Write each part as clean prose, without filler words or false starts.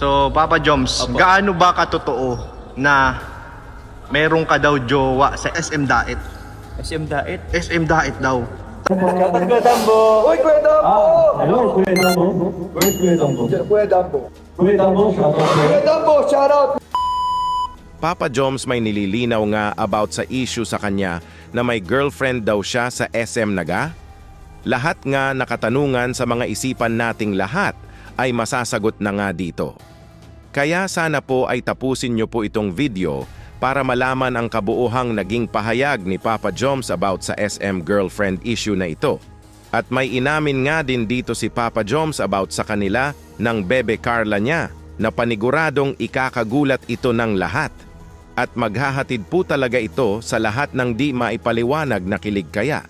So, Papa Joms, Opo. gaano ba katotoo na meron ka daw jowa sa SM Daet? SM Daet? SM Daet daw. Shoutout Kuya Dambo! Uy, Kuya Dambo! Hello, Kuya Dambo. Where's Kuya Dambo? Kuya Dambo. Kuya Dambo, shoutout. Kuya Dambo, shoutout! Papa Joms may nililinaw nga about sa issue sa kanya na may girlfriend daw siya sa SM Naga. Lahat nga nakatanungan sa mga isipan nating lahat ay masasagot na nga dito. Kaya sana po ay tapusin nyo po itong video para malaman ang kabuuhang naging pahayag ni Papa Joms about sa SM girlfriend issue na ito. At may inamin nga din dito si Papa Joms about sa kanila ng bebe Carla niya na paniguradong ikakagulat ito ng lahat. At maghahatid po talaga ito sa lahat ng di maipaliwanag na kilig kaya.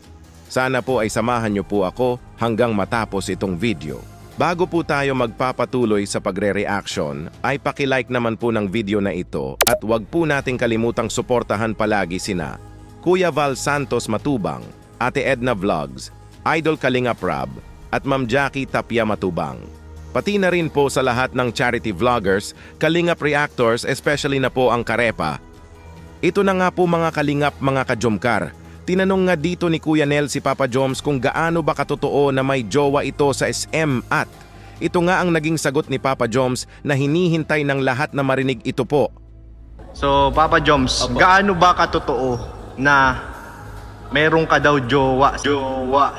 Sana po ay samahan niyo po ako hanggang matapos itong video. Bago po tayo magpapatuloy sa pagre-reaction, ay paki-like naman po ng video na ito at huwag po nating kalimutang suportahan palagi sina Kuya Val Santos Matubang, Ate Edna Vlogs, Idol Kalinga Prab, at Ma'am Jackie Tapia Matubang. Pati na rin po sa lahat ng charity vloggers, Kalingap Reactors, especially na po ang Karepa. Ito na nga po mga Kalingap, mga kajomkar. Tinanong nga dito ni Kuya Nel si Papa Joms kung gaano ba katotoo na may jowa ito sa SM at ito nga ang naging sagot ni Papa Joms na hinihintay ng lahat na marinig ito po. So, Papa Joms, Opo. gaano ba katotoo na meron ka daw jowa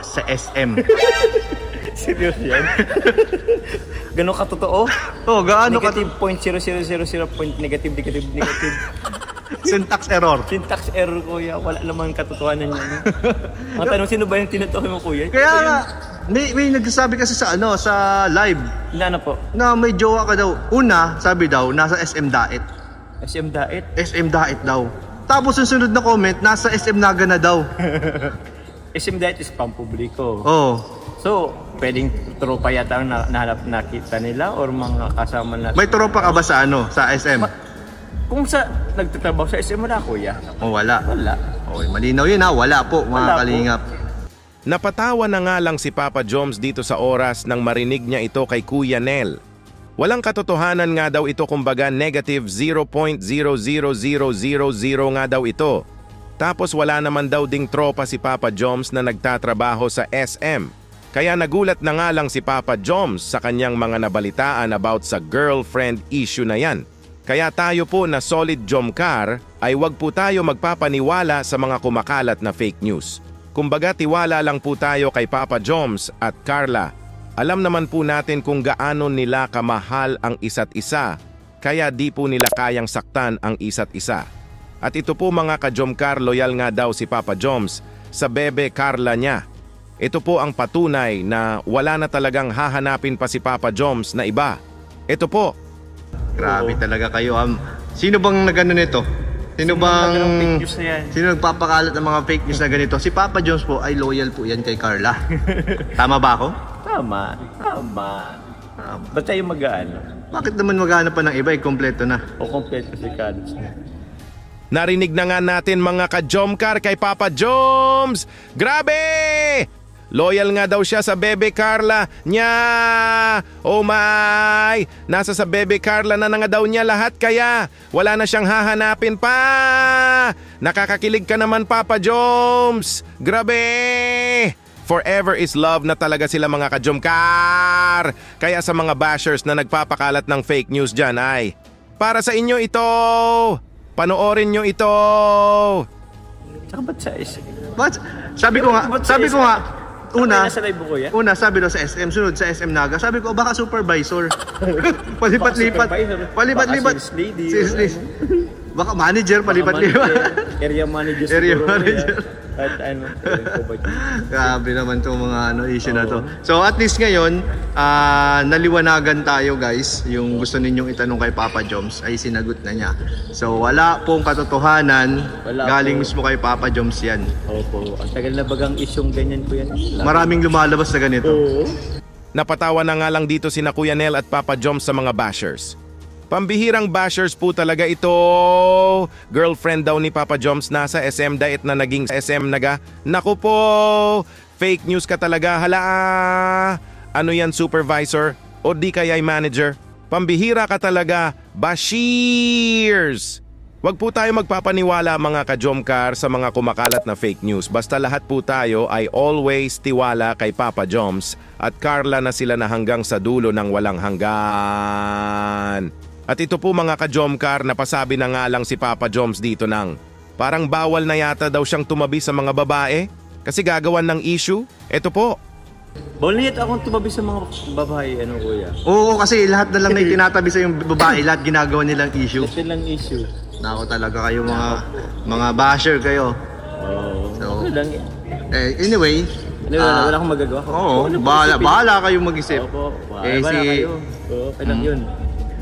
sa SM? Seryoso yan? Ganon katotoo? Oh, gaano ka Negative .0000 point negative. syntax error? Syntax error, kuya. Wala naman katotohanan yan. Ang tanong, sino ba yung tinutukoy mo, kuya? Kaya nga, may nagsasabi kasi sa sa live Ano po? na may jowa ka daw. Una, sabi daw, nasa SM Daet. SM Daet? SM Daet daw. Tapos yung sunod na comment, nasa SM Naga na daw. SM Daet is pampubliko. Oh. So, pwedeng tropa yata ang nahanap nakita nila or mga kasama na... May tropa ka ba sa sa SM? Kung sa nagtatrabaho sa SM wala, kuya? O wala. Wala. Okay, malinaw yun ha. Wala po, mga Wala po. kalingap. Napatawa na nga lang si Papa Joms dito sa oras nang marinig niya ito kay Kuya Nel. Walang katotohanan nga daw ito, kumbaga negative 0.00000 nga daw ito. Tapos wala naman daw ding tropa si Papa Joms na nagtatrabaho sa SM. Kaya nagulat na nga lang si Papa Joms sa kanyang mga nabalitaan about sa girlfriend issue na yan. Kaya tayo po na solid Jomcar ay wag po tayo magpapaniwala sa mga kumakalat na fake news. Kumbaga tiwala lang po tayo kay Papa Joms at Carla. Alam naman po natin kung gaano nila kamahal ang isa't isa, kaya di po nila kayang saktan ang isa't isa. At ito po mga ka-Jomcar, loyal nga daw si Papa Joms sa bebe Carla niya. Ito po ang patunay na wala na talagang hahanapin pa si Papa Joms na iba. Ito po. Grabe talaga kayo. Sino bang nagano nito? Sino bang fake news na yan? Sino nagpapakalat ng mga fake news na ganito? Si Papa Joms po ay loyal po yan kay Carla. Tama ba ako? Tama. Ba't tayo mag-aano? Bakit naman maghanap pa ng iba? Kompleto na. O kompleto si Carlos. Narinig na nga natin mga ka-Jomcar kay Papa Joms. Grabe! Loyal nga daw siya sa bebe Carla niya. Oh my! Nasa sa bebe Carla na nga daw niya lahat kaya wala na siyang hahanapin pa. Nakakakilig ka naman Papa Joms. Grabe! Forever is love na talaga sila mga ka-Jomcar. Kaya sa mga bashers na nagpapakalat ng fake news dyan ay para sa inyo ito. Panoorin nyo ito. Tsaka ba't sa SM? But, sabi ko nga, una, nasa live ko yan? una sabi daw sa SM, sunod sa SM Naga. Sabi ko, baka supervisor. Palipat-lipat. Palipat-lipat. Sales lady. Sales lady. Baka manager, palipat-lipat. Area manager Area siguro. manager. At ano, Grabe naman itong mga issue na to. So at least ngayon, naliwanagan tayo guys. Yung gusto ninyong itanong kay Papa Joms ay sinagot na niya. So wala pong katotohanan. Wala galing po. mismo kay Papa Joms yan. Opo, ang tagal na bagang isyong ganyan po yan. Maraming lumalabas na ganito. Oo. Napatawa na nga lang dito sina Kuya Nel at Papa Joms sa mga bashers. Pambihirang bashers po talaga ito. Girlfriend daw ni Papa Joms nasa SM Daet na naging SM Naga. Naku po, fake news ka talaga. Hala, ano yan supervisor o di kaya'y manager? Pambihira ka talaga, Bashirs! Wag po tayo magpapaniwala mga ka-Jomcar sa mga kumakalat na fake news. Basta lahat po tayo ay always tiwala kay Papa Joms at Carla na sila na hanggang sa dulo ng walang hanggan. At ito po mga ka-Jomcar, napasabi na nga lang si Papa Joms dito nang parang bawal na yata daw siyang tumabi sa mga babae kasi gagawan ng issue. Ito po. Bawal akong tumabi sa mga babae, ano kuya? Oo, kasi lahat na lang na itinatabi sa yung babae, lahat ginagawa nilang issue. Ito lang issue. Nako talaga kayo mga basher kayo. Oo. So, Ako lang. Anyway, Wala akong magagawa. oo, bahala kayo mag-isip. Opo. Eh, Wala si- kayo. Oo, kailan yun.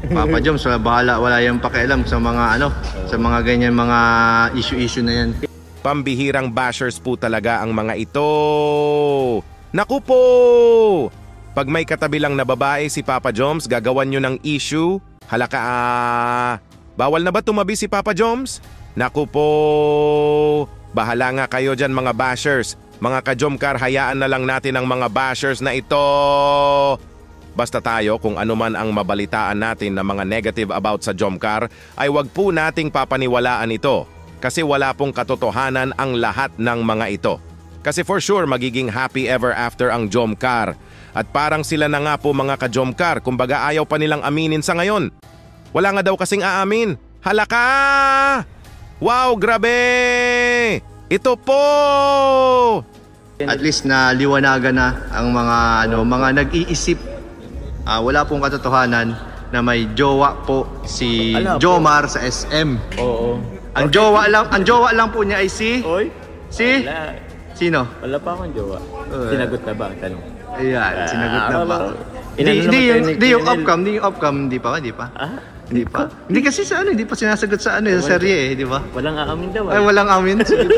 Papa Joms, wala yung pakialam sa mga sa mga ganyan mga issue na yan. Pambihirang bashers po talaga ang mga ito. Naku po! Pag may katabi lang na babae si Papa Joms, gagawan nyo ng issue. Halaka bawal na ba tumabi si Papa Joms? Naku po! Bahala nga kayo dyan mga bashers. Mga ka-Jomcar, hayaan na lang natin ang mga bashers na ito. Basta tayo kung ano man ang mabalitaan natin na mga negative about sa Jomcar, ay wag po nating papaniwalaan ito. Kasi wala pong katotohanan ang lahat ng mga ito. Kasi for sure magiging happy ever after ang Jomcar. At parang sila na nga po mga ka-Jomcar, kumbaga ayaw pa nilang aminin sa ngayon. Wala nga daw kasing aamin. Halaka! Wow, grabe! Ito po! At least na liwanagan na ang mga nag-iisip. Wala pong katotohanan na may jowa po si Ala po. Jomar sa SM. Oo. Ang jowa lang po niya ay si Oy? Wala. Sino? Wala pa akong jowa. Sinagot na ba ang tanong? Ayan, sinagot na ba? Inano naman tayo ni Hindi yung Colonel. upcom, hindi pa. Ah? Hindi pa. Hindi kasi hindi pa sinasagot sa sa serye di ba? Walang aamin daw. Ay, walang amin. Sige.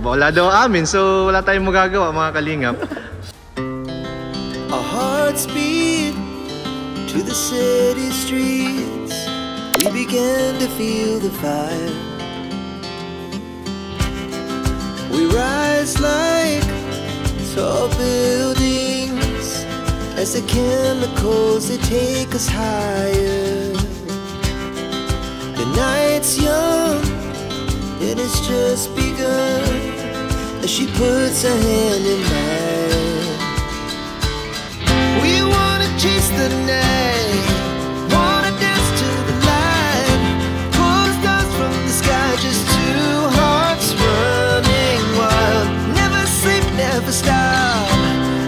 Wala daw amin, so wala tayong magagawa mga kalingap. Our hearts beat to the city streets. We began to feel the fire. We rise like tall buildings as the chemicals they take us higher. The night's young and it's just begun as she puts her hand in mine. We wanna chase the night, wanna dance to the light, pull the stars from the sky, just two hearts running wild. Never sleep, never stop,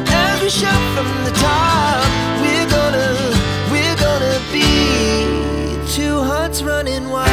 as we shout from the top. We're gonna be two hearts running wild.